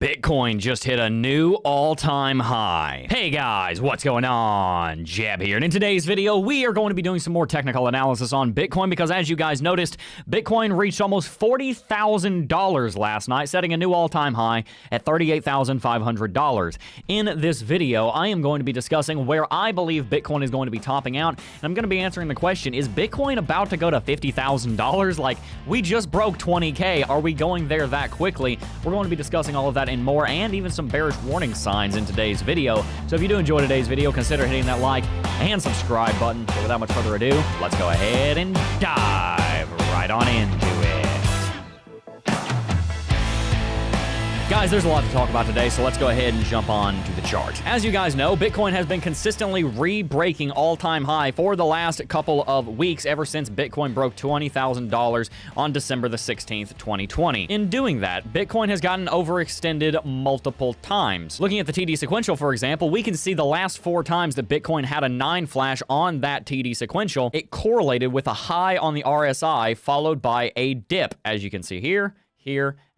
Bitcoin just hit a new all-time high. Hey guys, what's going on? Jab here, and in today's video, we are going to be doing some more technical analysis on Bitcoin because as you guys noticed, Bitcoin reached almost $40,000 last night, setting a new all-time high at $38,500. In this video, I am going to be discussing where I believe Bitcoin is going to be topping out, and I'm going to be answering the question, is Bitcoin about to go to $50,000? Like, we just broke 20K. Are we going there that quickly? We're going to be discussing all of that and more, and even some bearish warning signs in today's video. So if you do enjoy today's video, consider hitting that like and subscribe button. So without much further ado, let's go ahead and dive right on into it. Guys, there's a lot to talk about today, so let's go ahead and jump on to the chart. As you guys know, Bitcoin has been consistently re-breaking all-time high for the last couple of weeks, ever since Bitcoin broke $20,000 on December the 16th, 2020. In doing that, Bitcoin has gotten overextended multiple times. Looking at the TD sequential, for example, we can see the last 4 times that Bitcoin had a 9 flash on that TD sequential, it correlated with a high on the RSI followed by a dip, as you can see here,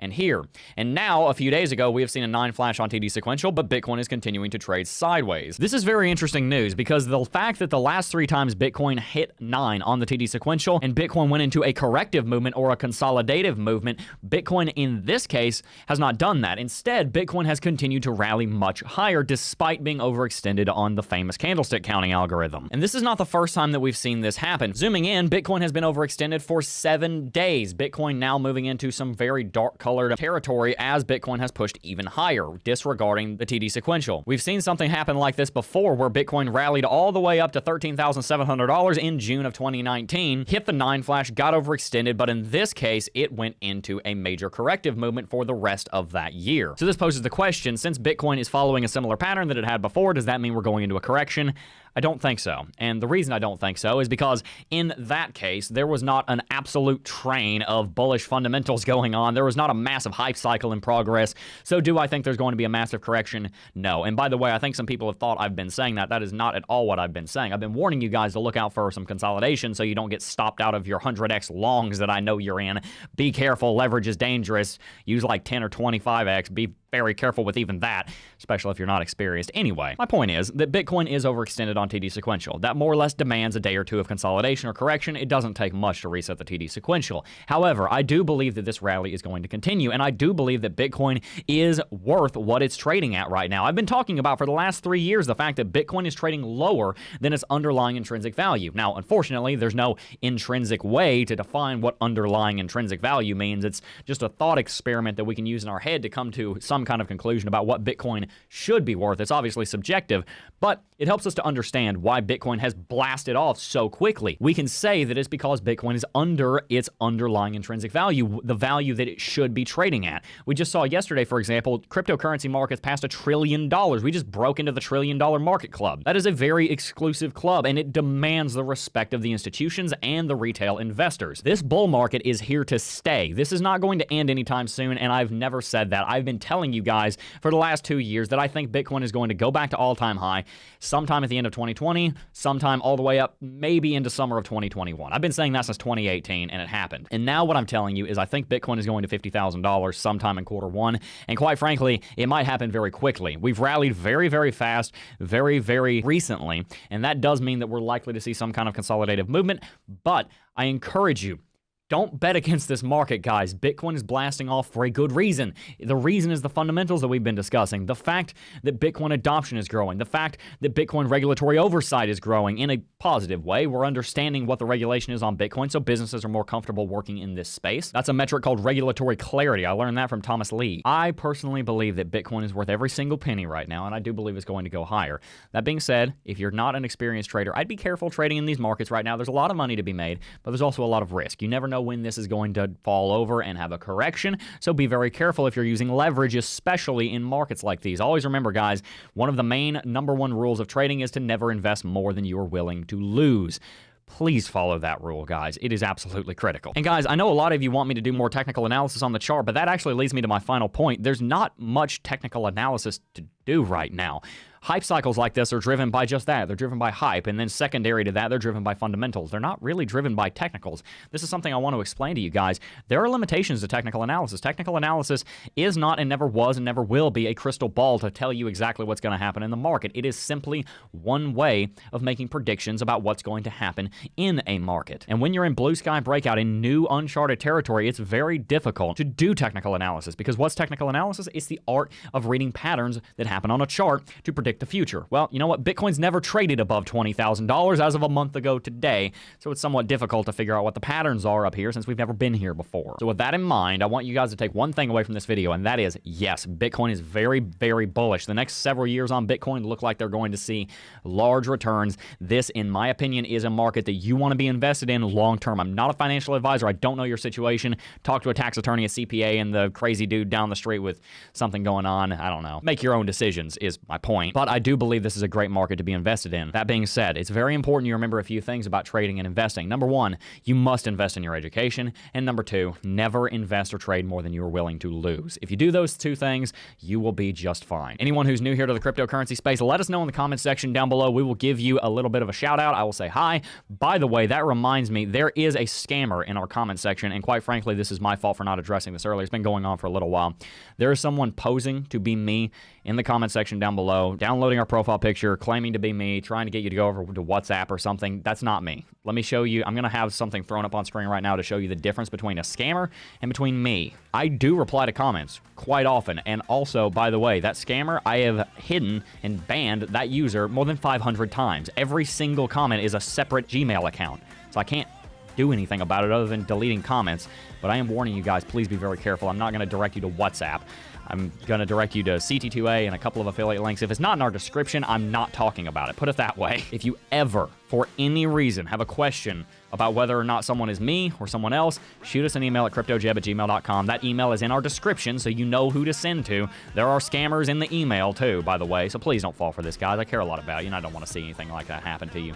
and here. And now, a few days ago, we have seen a 9 flash on TD sequential, but Bitcoin is continuing to trade sideways. This is very interesting news because the fact that the last 3 times Bitcoin hit 9 on the TD sequential and Bitcoin went into a corrective movement or a consolidative movement, Bitcoin in this case has not done that. Instead, Bitcoin has continued to rally much higher despite being overextended on the famous candlestick counting algorithm. And this is not the first time that we've seen this happen. Zooming in, Bitcoin has been overextended for 7 days. Bitcoin now moving into some very dark colored territory as Bitcoin has pushed even higher, disregarding the TD sequential. We've seen something happen like this before where Bitcoin rallied all the way up to $13,700 in June of 2019, hit the 9 flash, got overextended, but in this case, it went into a major corrective movement for the rest of that year. So this poses the question, since Bitcoin is following a similar pattern that it had before, does that mean we're going into a correction? I don't think so. And the reason I don't think so is because in that case, there was not an absolute train of bullish fundamentals going on. There was not a massive hype cycle in progress. So do I think there's going to be a massive correction? No. And by the way, I think some people have thought I've been saying that. That is not at all what I've been saying. I've been warning you guys to look out for some consolidation so you don't get stopped out of your 100x longs that I know you're in. Be careful. Leverage is dangerous. Use like 10 or 25x. Be very careful with even that, especially if you're not experienced. Anyway, my point is that Bitcoin is overextended on TD sequential. That more or less demands a day or two of consolidation or correction. It doesn't take much to reset the TD sequential. However, I do believe that this rally is going to continue, and I do believe that Bitcoin is worth what it's trading at right now. I've been talking about for the last 3 years the fact that Bitcoin is trading lower than its underlying intrinsic value. Now, unfortunately, there's no intrinsic way to define what underlying intrinsic value means. It's just a thought experiment that we can use in our head to come to some kind of conclusion about what Bitcoin should be worth. It's obviously subjective, but it helps us to understand why Bitcoin has blasted off so quickly. We can say that it's because Bitcoin is under its underlying intrinsic value, the value that it should be trading at. We just saw yesterday, for example, cryptocurrency markets passed $1 trillion. We just broke into the $1 trillion market club. That is a very exclusive club, and it demands the respect of the institutions and the retail investors. This bull market is here to stay. This is not going to end anytime soon, and I've never said that. I've been telling you guys for the last 2 years that I think Bitcoin is going to go back to all-time high sometime at the end of 2020, sometime all the way up maybe into summer of 2021. I've been saying that since 2018, and it happened. And now what I'm telling you is I think Bitcoin is going to $50,000 sometime in Q1, and quite frankly, it might happen very quickly. We've rallied very, very fast, very, very recently, and that does mean that we're likely to see some kind of consolidative movement, but I encourage you, don't bet against this market, guys. Bitcoin is blasting off for a good reason. The reason is the fundamentals that we've been discussing. The fact that Bitcoin adoption is growing. The fact that Bitcoin regulatory oversight is growing in a positive way. We're understanding what the regulation is on Bitcoin, so businesses are more comfortable working in this space. That's a metric called regulatory clarity. I learned that from Thomas Lee. I personally believe that Bitcoin is worth every single penny right now, and I do believe it's going to go higher. That being said, if you're not an experienced trader, I'd be careful trading in these markets right now. There's a lot of money to be made, but there's also a lot of risk. You never know when this is going to fall over and have a correction, so be very careful if you're using leverage, especially in markets like these. Always remember, guys, one of the main #1 rules of trading is to never invest more than you are willing to lose. Please follow that rule, guys. It is absolutely critical. And guys, I know a lot of you want me to do more technical analysis on the chart, but that actually leads me to my final point. There's not much technical analysis to do right now. hype cycles like this are driven by just that. They're driven by hype. And then secondary to that, they're driven by fundamentals. They're not really driven by technicals. This is something I want to explain to you guys. There are limitations to technical analysis. Technical analysis is not and never was and never will be a crystal ball to tell you exactly what's going to happen in the market. It is simply one way of making predictions about what's going to happen in a market. And when you're in blue sky breakout in new uncharted territory, it's very difficult to do technical analysis, because what's technical analysis? It's the art of reading patterns that happen on a chart to predict the future. Well, you know what? Bitcoin's never traded above $20,000 as of a month ago today, so it's somewhat difficult to figure out what the patterns are up here since we've never been here before. So with that in mind, I want you guys to take one thing away from this video, and that is, yes, Bitcoin is very, very bullish. The next several years on Bitcoin look like they're going to see large returns. This, in my opinion, is a market that you want to be invested in long term. I'm not a financial advisor. I don't know your situation. Talk to a tax attorney, a CPA, and the crazy dude down the street with something going on. I don't know. Make your own decisions is my point. But I do believe this is a great market to be invested in. That being said, it's very important you remember a few things about trading and investing. Number one, you must invest in your education. And number two, never invest or trade more than you are willing to lose. If you do those two things, you will be just fine. Anyone who's new here to the cryptocurrency space, let us know in the comment section down below. We will give you a little bit of a shout out. I will say hi. By the way, that reminds me, there is a scammer in our comment section, and quite frankly, this is my fault for not addressing this earlier. It's been going on for a little while. There is someone posing to be me in the comment section down below, downloading our profile picture, claiming to be me, trying to get you to go over to WhatsApp or something. That's not me. Let me show you. I'm going to have something thrown up on screen right now to show you the difference between a scammer and between me. I do reply to comments quite often, and also, by the way, that scammer, I have hidden and banned that user more than 500 times. Every single comment is a separate Gmail account, so I can't do anything about it other than deleting comments. But I am warning you guys, please be very careful. I'm not going to direct you to WhatsApp. I'm going to direct you to CT2A and a couple of affiliate links. If it's not in our description, I'm not talking about it. Put it that way. If you ever, for any reason, have a question about whether or not someone is me or someone else, shoot us an email at cryptojeb@gmail.com. That email is in our description, so you know who to send to. There are scammers in the email, too, by the way, so please don't fall for this, guys. I care a lot about you, and I don't want to see anything like that happen to you.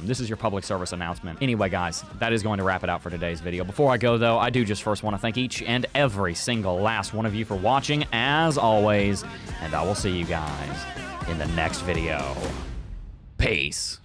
This is your public service announcement. Anyway, guys, that is going to wrap it out for today's video. Before I go, though, I do just first want to thank each and every single last one of you for watching, as always, and I will see you guys in the next video. Peace.